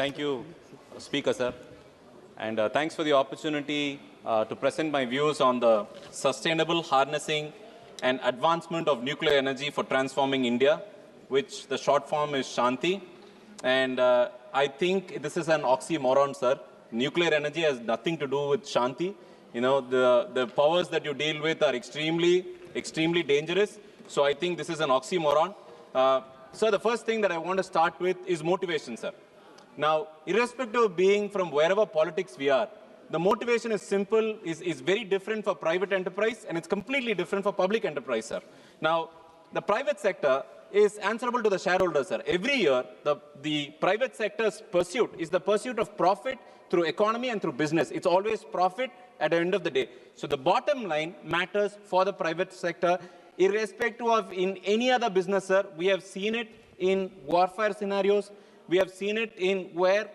Thank you, Speaker, sir. And thanks for the opportunity to present my views on the sustainable harnessing and advancement of nuclear energy for transforming India, which the short form is Shanti. And I think this is an oxymoron, sir. Nuclear energy has nothing to do with Shanti. You know, the powers that you deal with are extremely dangerous. So I think this is an oxymoron. Sir, the first thing that I want to start with is motivation, sir. Now, irrespective of being from wherever politics we are, the motivation is simple, is very different for private enterprise, and it's completely different for public enterprise, sir. Now, the private sector is answerable to the shareholders, sir. Every year, the private sector's pursuit is the pursuit of profit through economy and through business. It's always profit at the end of the day. So the bottom line matters for the private sector, irrespective of in any other business, sir. We have seen it in warfare scenarios. We have seen it in where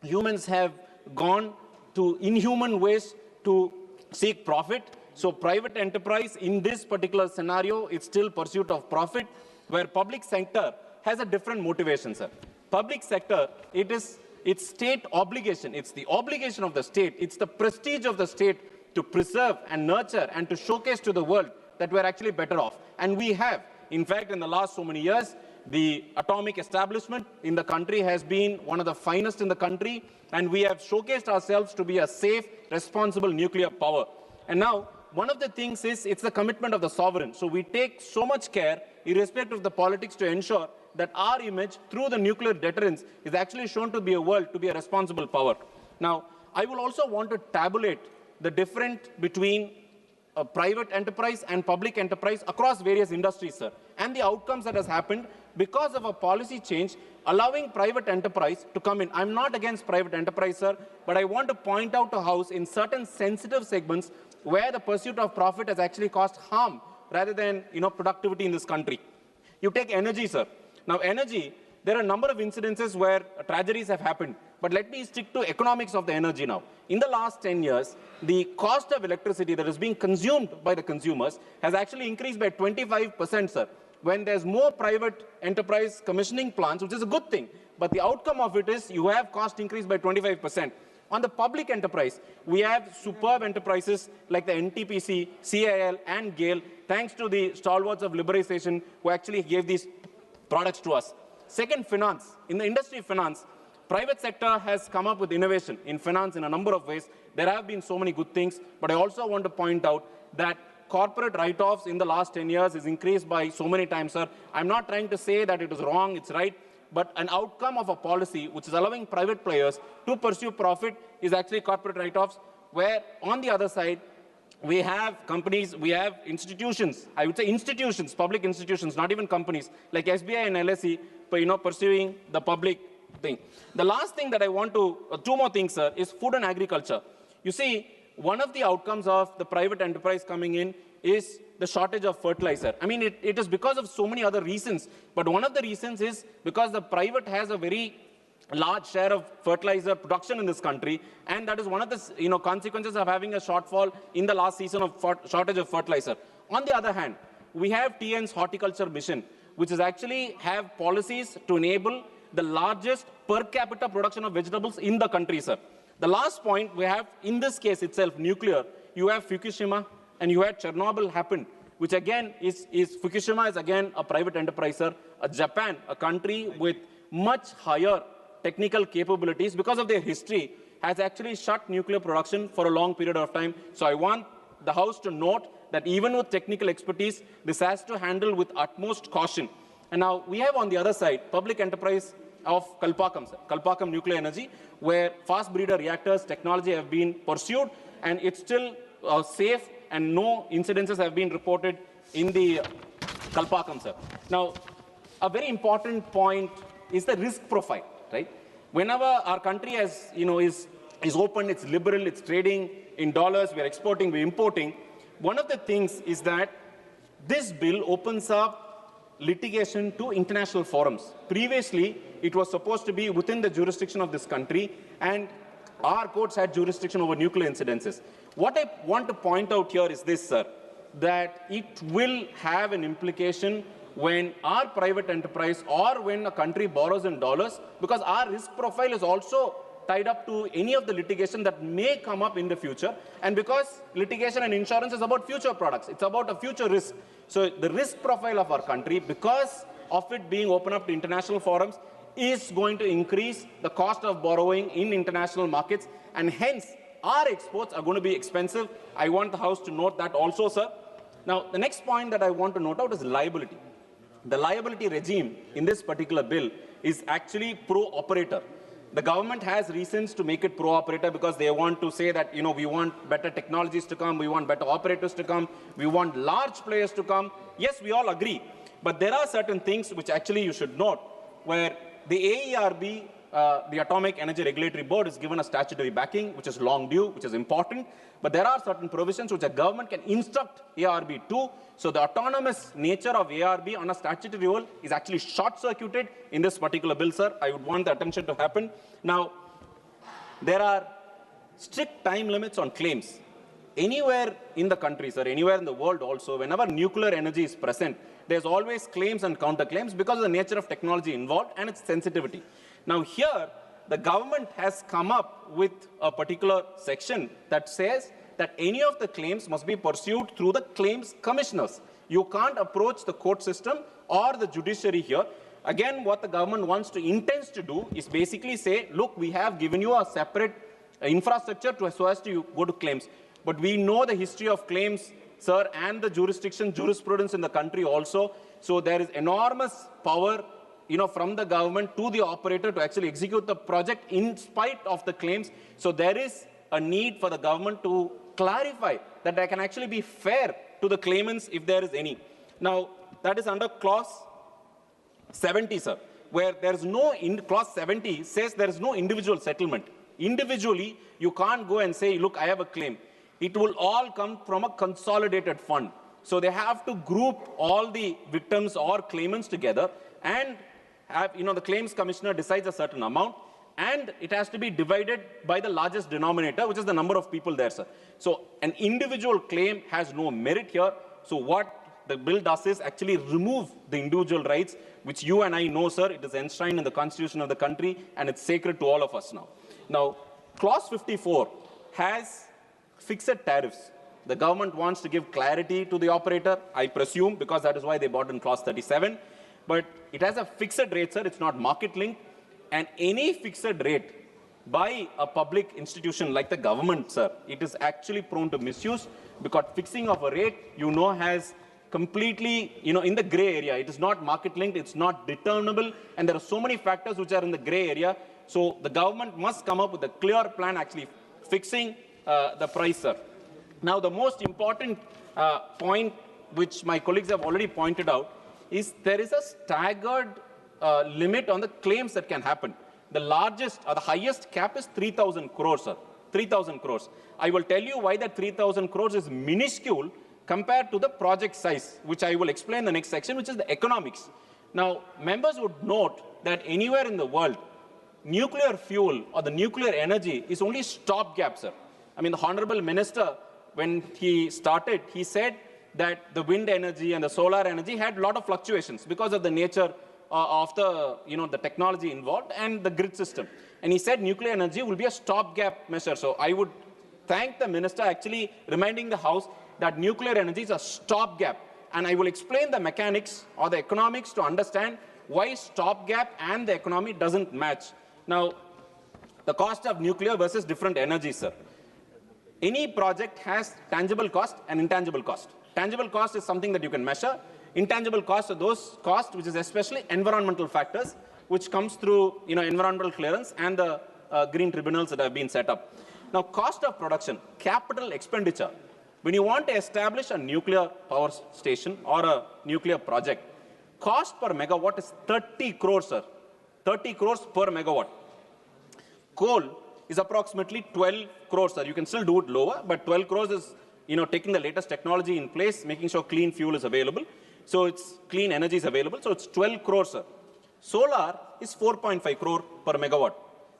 humans have gone to inhuman ways to seek profit. So private enterprise in this particular scenario, it's still pursuit of profit, where public sector has a different motivation, sir. Public sector, it's state obligation. It's the obligation of the state. It's the prestige of the state to preserve and nurture and to showcase to the world that we're actually better off. And we have. In fact, in the last so many years, the atomic establishment in the country has been one of the finest in the country, and we have showcased ourselves to be a safe, responsible nuclear power. And now, one of the things is it's the commitment of the sovereign. So we take so much care, irrespective of the politics, to ensure that our image through the nuclear deterrence is actually shown to be a world, to be a responsible power. Now, I will also want to tabulate the difference between private enterprise and public enterprise across various industries, sir, and the outcomes that has happened because of a policy change allowing private enterprise to come in. I'm not against private enterprise, sir, but I want to point out to House in certain sensitive segments where the pursuit of profit has actually caused harm rather than, productivity in this country. You take energy, sir. Now, energy, there are a number of incidences where tragedies have happened. But let me stick to economics of the energy now. In the last 10 years, the cost of electricity that is being consumed by the consumers has actually increased by 25%, sir. When there's more private enterprise commissioning plants, which is a good thing, but the outcome of it is you have cost increase by 25%. On the public enterprise, we have superb enterprises like the NTPC, CIL, and GAIL, thanks to the stalwarts of liberalization who actually gave these products to us. Second, finance. In the industry of finance, private sector has come up with innovation in finance in a number of ways. There have been so many good things, but I also want to point out that corporate write-offs in the last 10 years is increased by so many times, sir. I'm not trying to say that it is wrong, it's right, but an outcome of a policy which is allowing private players to pursue profit is actually corporate write-offs, where on the other side, we have companies, we have institutions, I would say institutions, public institutions, not even companies, like SBI and LSE, pursuing the public thing. The last thing that I want to, two more things, sir, is food and agriculture. You see, one of the outcomes of the private enterprise coming in is the shortage of fertilizer. I mean, it is because of so many other reasons, but one of the reasons is because the private has a very large share of fertilizer production in this country, and that is one of the consequences of having a shortfall in the last season of shortage of fertilizer. On the other hand, we have TN's horticulture mission, which is actually have policies to enable the largest per capita production of vegetables in the country, sir. The last point we have, in this case itself, nuclear, you have Fukushima and you had Chernobyl happen, which again is Fukushima is again a private enterprise, sir. Japan, a country with much higher technical capabilities because of their history, has actually shut nuclear production for a long period of time. So I want the House to note that even with technical expertise, this has to handle with utmost caution. And now we have on the other side, public enterprise of Kalpakkam Nuclear Energy, where fast breeder reactors technology have been pursued, and it's still safe, and no incidences have been reported in the Kalpakkam, sir. Now, a very important point is the risk profile, right? Whenever our country has, is open, it's liberal, it's trading in dollars, we're exporting, we're importing. One of the things is that this bill opens up litigation to international forums. Previously, it was supposed to be within the jurisdiction of this country, and our courts had jurisdiction over nuclear incidences. What I want to point out here is this, sir, that it will have an implication when our private enterprise or when a country borrows in dollars, because our risk profile is also tied up to any of the litigation that may come up in the future, and because litigation and insurance is about future products, it's about a future risk. So the risk profile of our country, because of it being open up to international forums, is going to increase the cost of borrowing in international markets, and hence our exports are going to be expensive. I want the House to note that also, sir. Now, the next point that I want to note out is liability. The liability regime in this particular bill is actually pro-operator. The government has reasons to make it pro-operator because they want to say that, we want better technologies to come, we want better operators to come, we want large players to come. Yes, we all agree. But there are certain things which actually you should note, where the AERB, the Atomic Energy Regulatory Board, is given a statutory backing, which is long due, which is important. But there are certain provisions which a government can instruct ARB to. So the autonomous nature of ARB on a statutory role is actually short-circuited in this particular bill, sir. I would want the attention to happen. Now, there are strict time limits on claims. Anywhere in the country, sir, anywhere in the world also, whenever nuclear energy is present, there's always claims and counterclaims because of the nature of technology involved and its sensitivity. Now here, the government has come up with a particular section that says that any of the claims must be pursued through the claims commissioners. You can't approach the court system or the judiciary here. Again, what the government intends to do is basically say, look, we have given you a separate infrastructure so as to go to claims. But we know the history of claims, sir, and the jurisprudence in the country also. So there is enormous power from the government to the operator to actually execute the project in spite of the claims. So there is a need for the government to clarify that there can actually be fair to the claimants if there is any. Now, that is under clause 70, sir, where there is no, clause 70 says there is no individual settlement. Individually, you can't go and say, look, I have a claim. It will all come from a consolidated fund. So they have to group all the victims or claimants together and have, the claims commissioner decides a certain amount, and it has to be divided by the largest denominator, which is the number of people there, sir. So an individual claim has no merit here. So what the bill does is actually remove the individual rights, which you and I know, sir, it is enshrined in the constitution of the country, and it's sacred to all of us now. Now, clause 54 has fixed tariffs. The government wants to give clarity to the operator, I presume, because that is why they brought in clause 37. But it has a fixed rate, sir. It's not market linked. And any fixed rate by a public institution like the government, sir, it is actually prone to misuse, because fixing of a rate, has completely, in the gray area. It is not market linked. It's not determinable. And there are so many factors which are in the gray area. So the government must come up with a clear plan actually fixing the price, sir. Now, the most important point, which my colleagues have already pointed out, is there is a staggered limit on the claims that can happen. The largest or the highest cap is 3,000 crores, sir. 3,000 crores. I will tell you why that 3,000 crores is minuscule compared to the project size, which I will explain in the next section, which is the economics. Now, members would note that anywhere in the world, nuclear fuel or the nuclear energy is only stopgap, sir. I mean, the Honorable Minister, when he started, he said that the wind energy and the solar energy had a lot of fluctuations because of the nature of the, the technology involved and the grid system. And he said nuclear energy will be a stopgap measure. So I would thank the minister actually reminding the House that nuclear energy is a stopgap. And I will explain the mechanics or the economics to understand why stopgap and the economy doesn't match. Now, the cost of nuclear versus different energies, sir. Any project has tangible cost and intangible cost. Tangible cost is something that you can measure. Intangible costs are those costs which is especially environmental factors, which comes through environmental clearance and the green tribunals that have been set up. Now, cost of production, capital expenditure. When you want to establish a nuclear power station or a nuclear project, cost per megawatt is 30 crores, sir. 30 crores per megawatt. Coal is approximately 12 crores, sir. You can still do it lower, but 12 crores is taking the latest technology in place, making sure clean fuel is available. So it's clean energy is available. So it's 12 crores, sir. Solar is 4.5 crore per megawatt.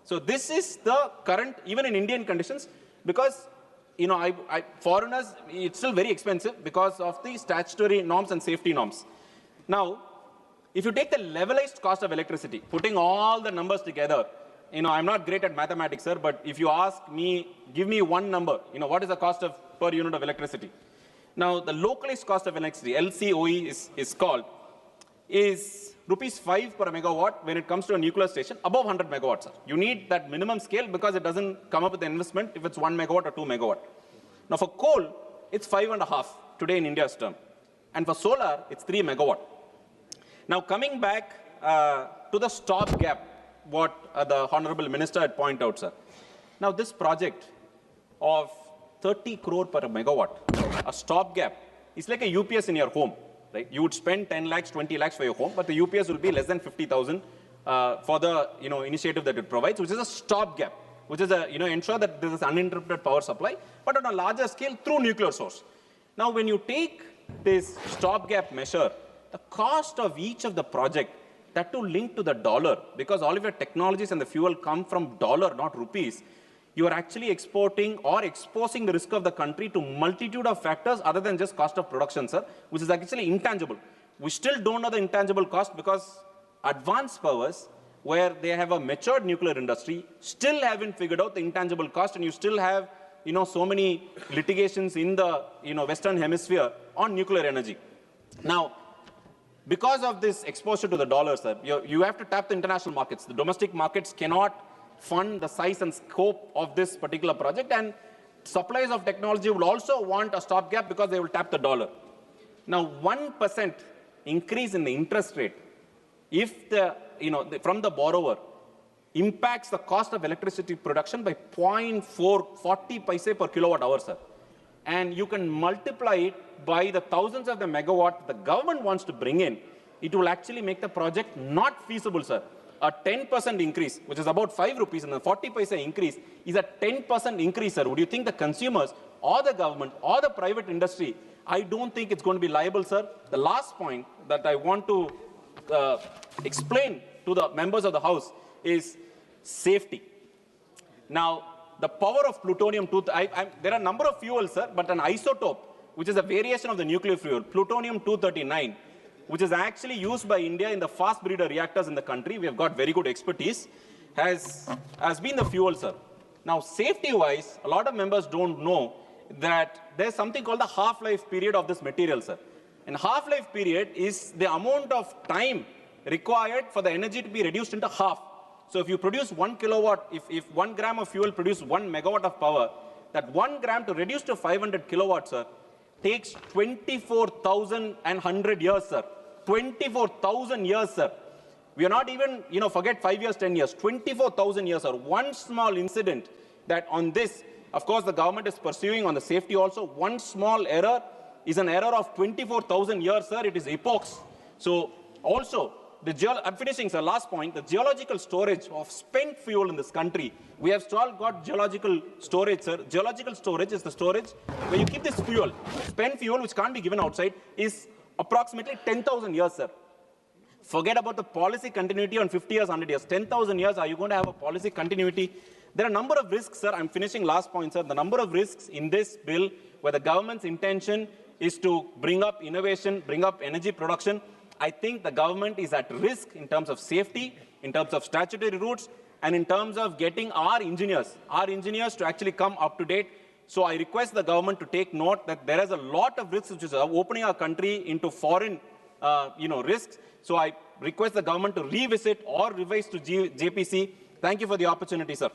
So this is the current, even in Indian conditions, because foreigners, it's still very expensive because of the statutory norms and safety norms. Now, if you take the levelized cost of electricity, putting all the numbers together, I'm not great at mathematics, sir, but if you ask me, give me one number, what is the cost of per unit of electricity? Now, the localized cost of electricity, LCOE is called, is rupees 5 per megawatt when it comes to a nuclear station above 100 megawatts, sir. You need that minimum scale because it doesn't come up with the investment if it's 1 megawatt or 2 megawatt. Now, for coal, it's 5.5 today in India's term. And for solar, it's 3 megawatt. Now, coming back to the stopgap, what the Honorable Minister had pointed out, sir. Now, this project of 30 crore per megawatt, a stopgap, is like a UPS in your home, right? You would spend 10 lakhs, 20 lakhs for your home, but the UPS will be less than 50,000 for the initiative that it provides, which is a stopgap, which is ensure that there is uninterrupted power supply, but on a larger scale through nuclear source. Now, when you take this stopgap measure, the cost of each of the project, that to link to the dollar, because all of your technologies and the fuel come from dollar, not rupees, you are actually exporting or exposing the risk of the country to multitude of factors other than just cost of production, sir, which is actually intangible. We still don't know the intangible cost because advanced powers, where they have a matured nuclear industry, still haven't figured out the intangible cost, and you still have, so many litigations in the, Western Hemisphere on nuclear energy. Now, because of this exposure to the dollar, sir, you have to tap the international markets. The domestic markets cannot fund the size and scope of this particular project, and suppliers of technology will also want a stopgap because they will tap the dollar. Now, 1% increase in the interest rate, if from the borrower, impacts the cost of electricity production by 0.40 paise per kilowatt hour, sir. And you can multiply it by the thousands of the megawatt the government wants to bring in, it will actually make the project not feasible, sir. A 10% increase, which is about 5 rupees, and a 40 paise increase is a 10% increase, sir. Would you think the consumers or the government or the private industry? I don't think it's going to be liable, sir. The last point that I want to explain to the members of the House is safety. Now, the power of plutonium-239, there are a number of fuels, sir, but an isotope, which is a variation of the nuclear fuel, plutonium-239, which is actually used by India in the fast breeder reactors in the country, we have got very good expertise, has been the fuel, sir. Now, safety-wise, a lot of members don't know that there's something called the half-life period of this material, sir. And half-life period is the amount of time required for the energy to be reduced into half. So if you produce 1 kilowatt, if 1 gram of fuel produces 1 megawatt of power, that 1 gram to reduce to 500 kilowatts, sir, takes 24,100 years, sir. 24,000 years, sir. We are not even, forget 5 years, 10 years, 24,000 years, sir. One small incident that on this, of course, the government is pursuing on the safety also. One small error is an error of 24,000 years, sir. It is epochs. So also, I'm finishing, sir. Last point, the geological storage of spent fuel in this country. We have all got geological storage, sir. Geological storage is the storage where you keep this fuel. Spent fuel, which can't be given outside, is approximately 10,000 years, sir. Forget about the policy continuity on 50 years, 100 years. 10,000 years, are you going to have a policy continuity? There are a number of risks, sir. I'm finishing last point, sir. The number of risks in this bill where the government's intention is to bring up innovation, bring up energy production. I think the government is at risk in terms of safety, in terms of statutory routes, and in terms of getting our engineers to actually come up to date. So I request the government to take note that there is a lot of risks which is opening our country into foreign, risks. So I request the government to revisit or revise to JPC. Thank you for the opportunity, sir.